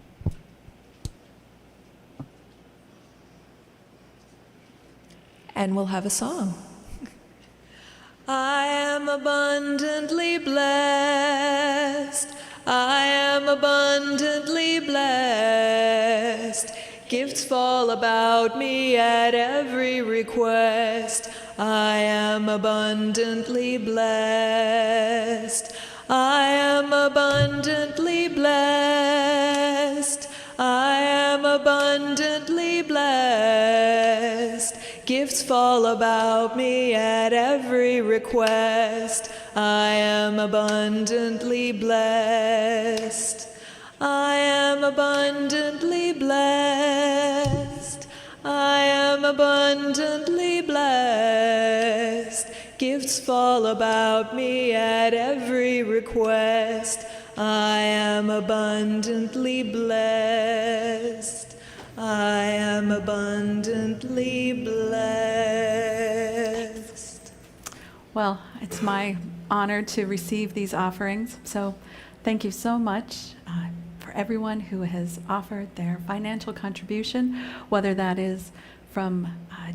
And we'll have a song. I am abundantly blessed. I am abundantly blessed. Gifts fall about me at every request. I am abundantly blessed. I am abundantly blessed. I am abundantly blessed. Gifts fall about me at every request. I am abundantly blessed. I am abundantly blessed. I am abundantly blessed. Gifts fall about me at every request. I am abundantly blessed. I am abundantly blessed. Well, it's my honor to receive these offerings. So thank you so much for everyone who has offered their financial contribution, whether that is from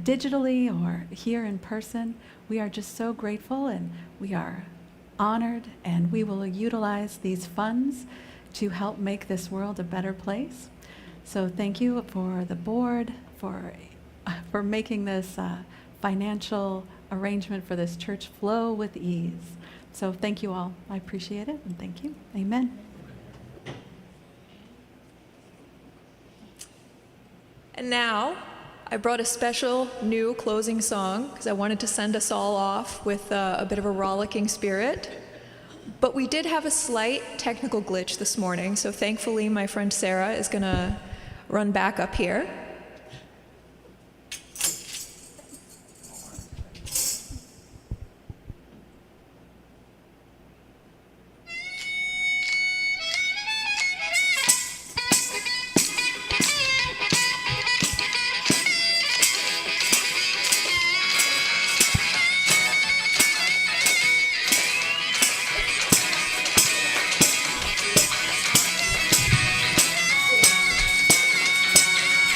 digitally or here in person. We are just so grateful, and we are honored, and we will utilize these funds to help make this world a better place. So thank you for the board for making this financial arrangement for this church flow with ease. So thank you all. I appreciate it, and thank you. Amen. And now, I brought a special new closing song because I wanted to send us all off with a bit of a rollicking spirit. But we did have a slight technical glitch this morning, so thankfully my friend Sarah is going to run back up here.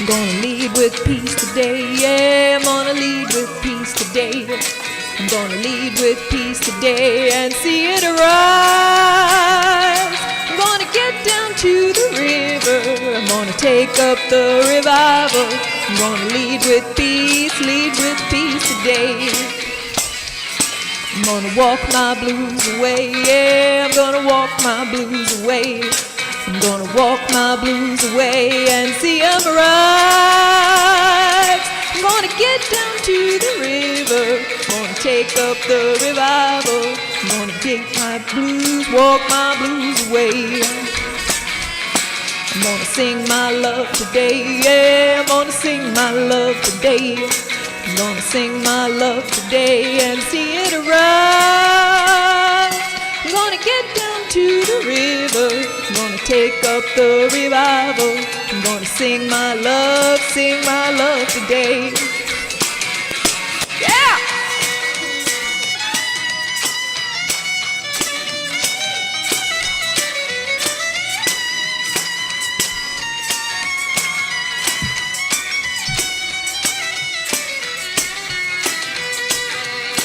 I'm gonna lead with peace today, yeah, I'm gonna lead with peace today. I'm gonna lead with peace today and see it arise. I'm gonna get down to the river, I'm gonna take up the revival. I'm gonna lead with peace today. I'm gonna walk my blues away, yeah, I'm gonna walk my blues away. I'm gonna walk my blues away and see 'em rise. I'm gonna get down to the river, I'm gonna take up the revival. I'm gonna take my blues, walk my blues away. I'm gonna sing my love today, yeah, I'm gonna sing my love today. I'm gonna sing my love today and see it arise. I'm gonna get down to the river, I'm gonna take up the revival. I'm gonna sing my love today. Yeah!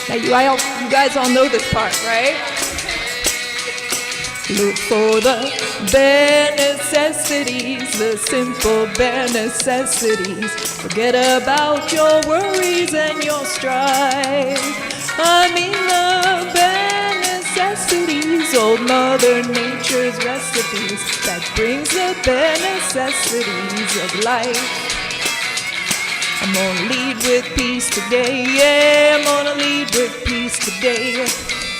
Now you guys all know this part, right? Look for the bare necessities, the simple bare necessities. Forget about your worries and your strife. I mean the bare necessities, old Mother Nature's recipes, that brings the bare necessities of life. I'm gonna lead with peace today, yeah, I'm gonna lead with peace today.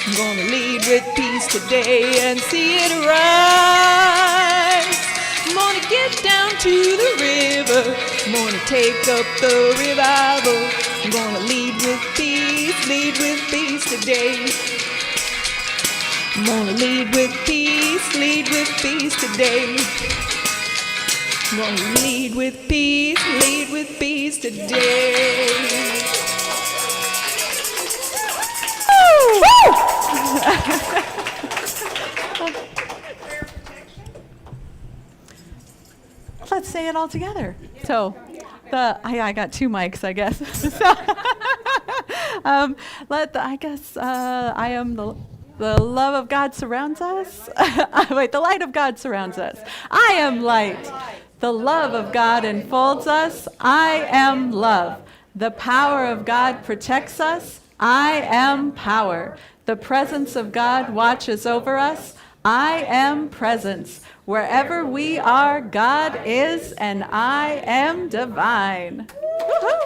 I'm gonna lead with peace today and see it rise. I'm gonna get down to the river, I'm gonna take up the revival. I'm gonna lead with peace today. I'm gonna lead with peace today. I'm gonna lead with peace today. Let's say it all together. So, I got two mics, I guess. So, I am the love of God surrounds us. Wait, the light of God surrounds us. I am light. The love of God enfolds us. I am love. The power of God protects us. I am power. The presence of God watches over us. I am presence. Wherever we are, God is, and I am divine. Woo-hoo!